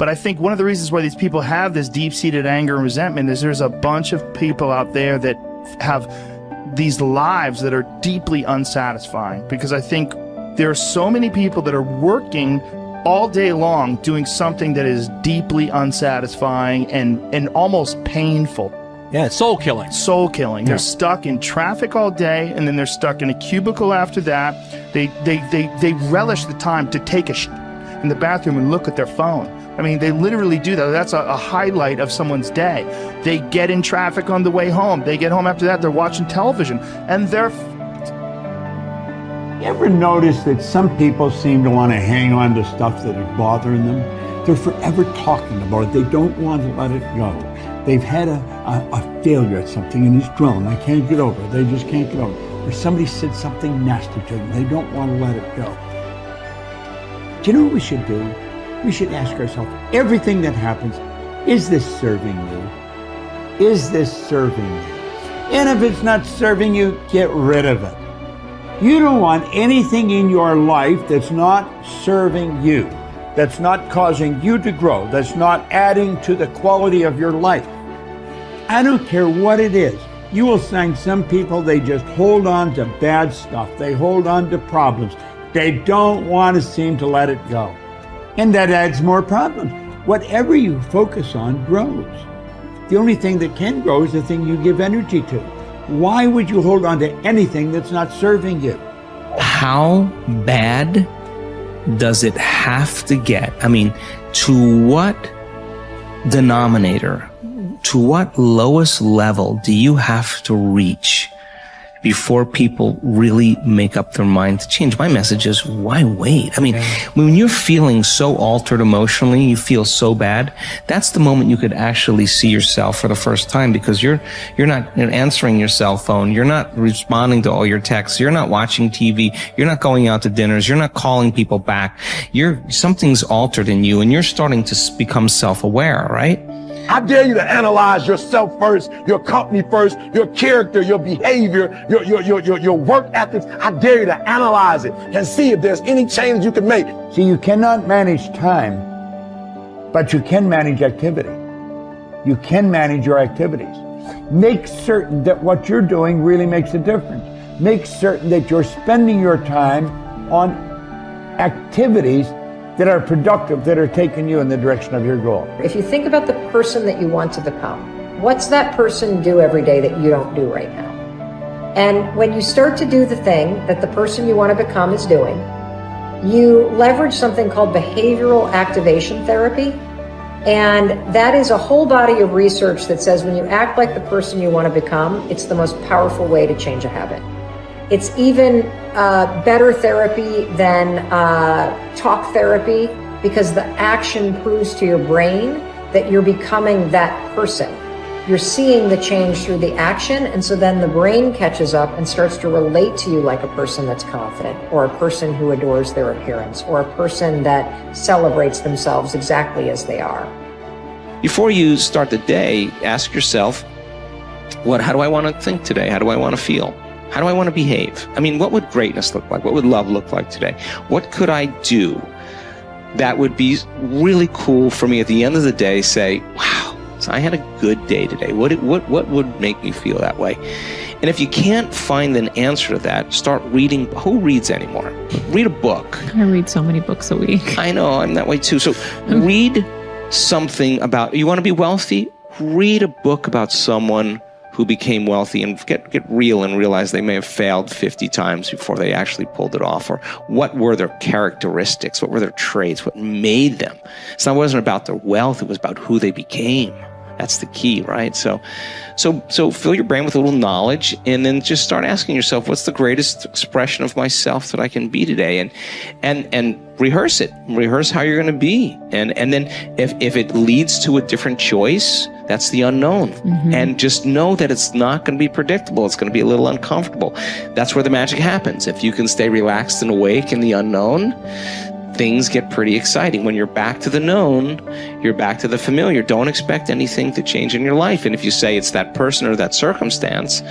But I think one of the reasons why these people have this deep-seated anger and resentment is there's a bunch of people out there that have these lives that are deeply unsatisfying, because I think there are so many people that are working all day long doing something that is deeply unsatisfying and almost painful. Yeah, it's soul killing. Soul killing. Yeah. They're stuck in traffic all day, and then they're stuck in a cubicle after that. They relish the time to take a in the bathroom and look at their phone. I mean, they literally do that. That's a highlight of someone's day. They get in traffic on the way home. They get home after that, they're watching television, and they're... You ever notice that some people seem to want to hang on to stuff that is bothering them? They're forever talking about it. They don't want to let it go. They've had a failure at something and it's dwelling. I can't get over it. They just can't get over it. Or somebody said something nasty to them. They don't want to let it go. Do you know what we should do? We should ask ourselves, everything that happens, is this serving you? Is this serving you? And if it's not serving you, get rid of it. You don't want anything in your life that's not serving you, that's not causing you to grow, that's not adding to the quality of your life. I don't care what it is. You will find some people, they just hold on to bad stuff. They hold on to problems. They don't want to seem to let it go. And that adds more problems. Whatever you focus on grows. The only thing that can grow is the thing you give energy to. Why would you hold on to anything that's not serving you? How bad does it have to get? I mean, to what denominator, to what lowest level do you have to reach before people really make up their mind to change? My message is, why wait? I mean, when you're feeling so altered emotionally, you feel so bad, that's the moment you could actually see yourself for the first time, because you're not answering your cell phone, you're not responding to all your texts, you're not watching TV, you're not going out to dinners, you're not calling people back. Something's altered in you, and you're starting to become self-aware, right? I dare you to analyze yourself first, your company first, your character, your behavior, your work ethics. I dare you to analyze it and see if there's any changes you can make. See, you cannot manage time, but you can manage activity. You can manage your activities. Make certain that what you're doing really makes a difference. Make certain that you're spending your time on activities that are productive, that are taking you in the direction of your goal. If you think about the person that you want to become, what's that person do every day that you don't do right now? And when you start to do the thing that the person you want to become is doing, you leverage something called behavioral activation therapy. And that is a whole body of research that says when you act like the person you want to become, it's the most powerful way to change a habit. It's even better therapy than talk therapy, because the action proves to your brain that you're becoming that person. You're seeing the change through the action, and so then the brain catches up and starts to relate to you like a person that's confident, or a person who adores their appearance, or a person that celebrates themselves exactly as they are. Before you start the day, ask yourself, how do I want to think today? How do I want to feel? How do I want to behave? I mean, what would greatness look like? What would love look like today? What could I do that would be really cool for me at the end of the day? Say, wow, so I had a good day today. What would make me feel that way? And if you can't find an answer to that, start reading. Who reads anymore? Read a book. I read so many books a week. I know, I'm that way too. So read something about, you want to be wealthy? Read a book about someone who became wealthy, and get real and realize they may have failed 50 times before they actually pulled it off. Or what were their characteristics? What were their traits? What made them? So it wasn't about their wealth, it was about who they became. That's the key, right? So fill your brain with a little knowledge, and then just start asking yourself, what's the greatest expression of myself that I can be today? And rehearse it. Rehearse how you're going to be. And then if it leads to a different choice, that's the unknown. Mm-hmm. And just know that it's not going to be predictable. It's going to be a little uncomfortable. That's where the magic happens. If you can stay relaxed and awake in the unknown, things get pretty exciting. When you're back to the known, you're back to the familiar. Don't expect anything to change in your life. And if you say it's that person or that circumstance,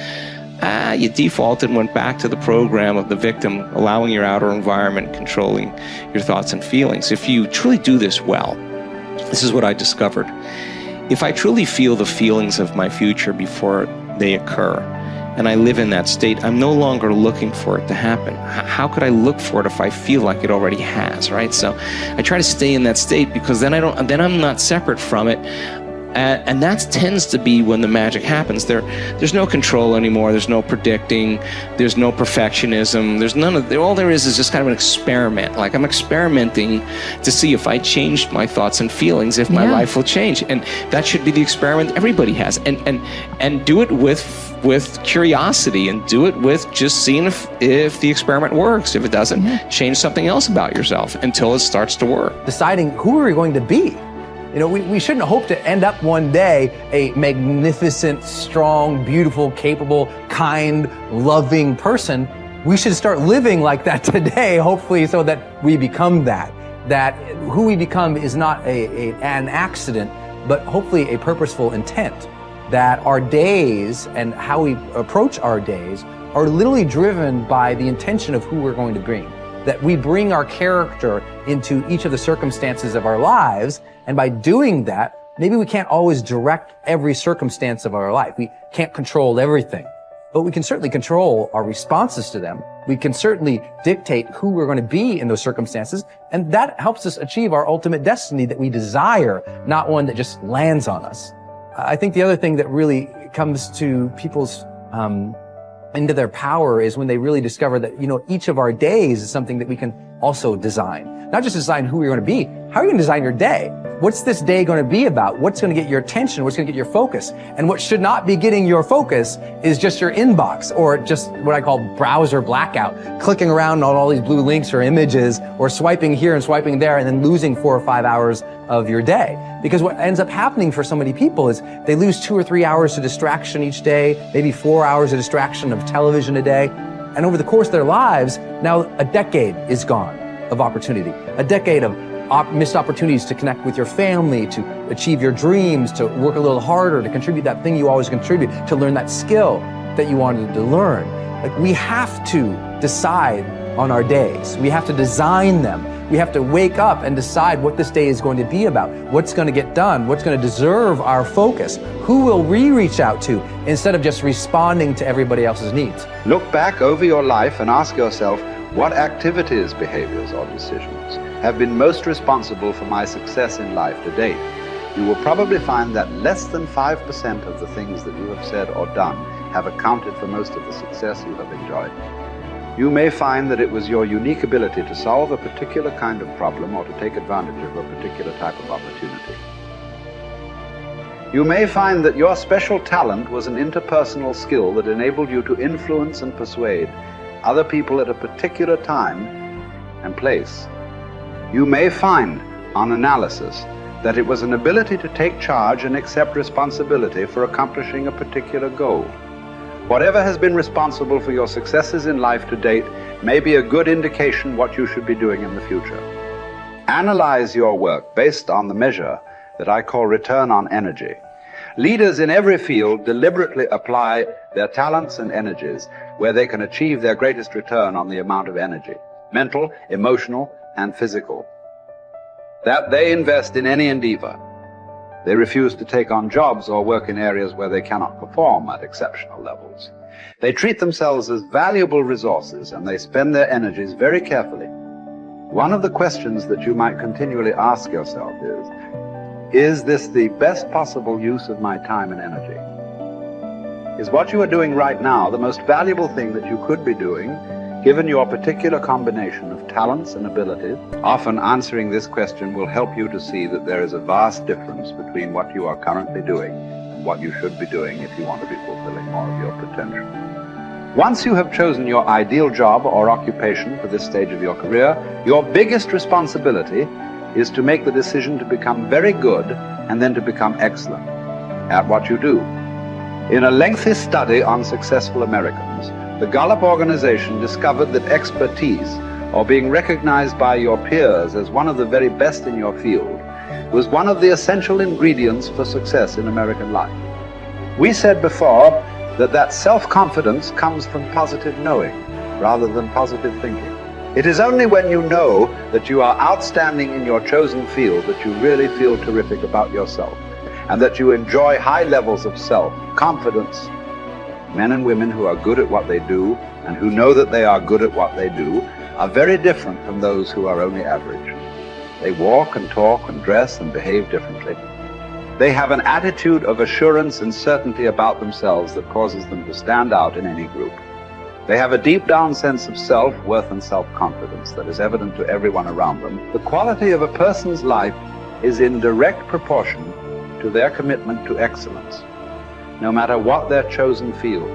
you defaulted and went back to the program of the victim, allowing your outer environment controlling your thoughts and feelings. If you truly do this well, This is what I discovered. If I truly feel the feelings of my future before they occur, and I live in that state, I'm no longer looking for it to happen. How could I look for it if I feel like it already has, right? So I try to stay in that state, because then I'm not separate from it. And that tends to be when the magic happens. There's no control anymore. There's no predicting. There's no perfectionism. There's none of. All there is just kind of an experiment. Like, I'm experimenting to see if I changed my thoughts and feelings, if my life will change. And that should be the experiment everybody has. And do it with curiosity, and do it with just seeing if the experiment works. If it doesn't, change something else about yourself until it starts to work. Deciding who are we going to be. You know, we shouldn't hope to end up one day a magnificent, strong, beautiful, capable, kind, loving person. We should start living like that today, hopefully, so that we become that. That who we become is not an accident, but hopefully a purposeful intent. That our days and how we approach our days are literally driven by the intention of who we're going to bring. That we bring our character into each of the circumstances of our lives, and by doing that, maybe we can't always direct every circumstance of our life. We can't control everything, but we can certainly control our responses to them. We can certainly dictate who we're going to be in those circumstances, and that helps us achieve our ultimate destiny that we desire, not one that just lands on us. I think the other thing that really comes to people's into their power is when they really discover that, you know, each of our days is something that we can also design. Not just design who you're going to be, how are you going to design your day? What's this day going to be about? What's going to get your attention? What's going to get your focus? And what should not be getting your focus is just your inbox, or just what I call browser blackout, clicking around on all these blue links or images, or swiping here and swiping there, and then losing 4 or 5 hours of your day. Because what ends up happening for so many people is they lose 2 or 3 hours to distraction each day, maybe 4 hours of distraction of television a day. And over the course of their lives, now a decade is gone of opportunity, a decade of missed opportunities to connect with your family, to achieve your dreams, to work a little harder, to contribute that thing you always contribute, to learn that skill that you wanted to learn. Like, we have to decide on our days. We have to design them. We have to wake up and decide what this day is going to be about, what's going to get done, what's going to deserve our focus, who will we reach out to, instead of just responding to everybody else's needs. Look back over your life and ask yourself, what activities, behaviors, or decisions have been most responsible for my success in life to date? You will probably find that less than 5% of the things that you have said or done have accounted for most of the success you have enjoyed. You may find that it was your unique ability to solve a particular kind of problem or to take advantage of a particular type of opportunity. You may find that your special talent was an interpersonal skill that enabled you to influence and persuade other people at a particular time and place. You may find, on analysis, that it was an ability to take charge and accept responsibility for accomplishing a particular goal. Whatever has been responsible for your successes in life to date may be a good indication what you should be doing in the future. Analyze your work based on the measure that I call return on energy. Leaders in every field deliberately apply their talents and energies where they can achieve their greatest return on the amount of energy, mental, emotional, and physical, that they invest in any endeavor. They refuse to take on jobs or work in areas where they cannot perform at exceptional levels. They treat themselves as valuable resources, and they spend their energies very carefully. One of the questions that you might continually ask yourself is this the best possible use of my time and energy? Is what you are doing right now the most valuable thing that you could be doing, given your particular combination of talents and abilities? Often answering this question will help you to see that there is a vast difference between what you are currently doing and what you should be doing if you want to be fulfilling more of your potential. Once you have chosen your ideal job or occupation for this stage of your career, your biggest responsibility is to make the decision to become very good and then to become excellent at what you do. In a lengthy study on successful Americans, the Gallup organization discovered that expertise, or being recognized by your peers as one of the very best in your field, was one of the essential ingredients for success in American life. We said before that self-confidence comes from positive knowing rather than positive thinking. It is only when you know that you are outstanding in your chosen field that you really feel terrific about yourself, and that you enjoy high levels of self-confidence. Men and women who are good at what they do and who know that they are good at what they do are very different from those who are only average. They walk and talk and dress and behave differently. They have an attitude of assurance and certainty about themselves that causes them to stand out in any group. They have a deep down sense of self-worth and self-confidence that is evident to everyone around them. The quality of a person's life is in direct proportion to their commitment to excellence, no matter what their chosen field.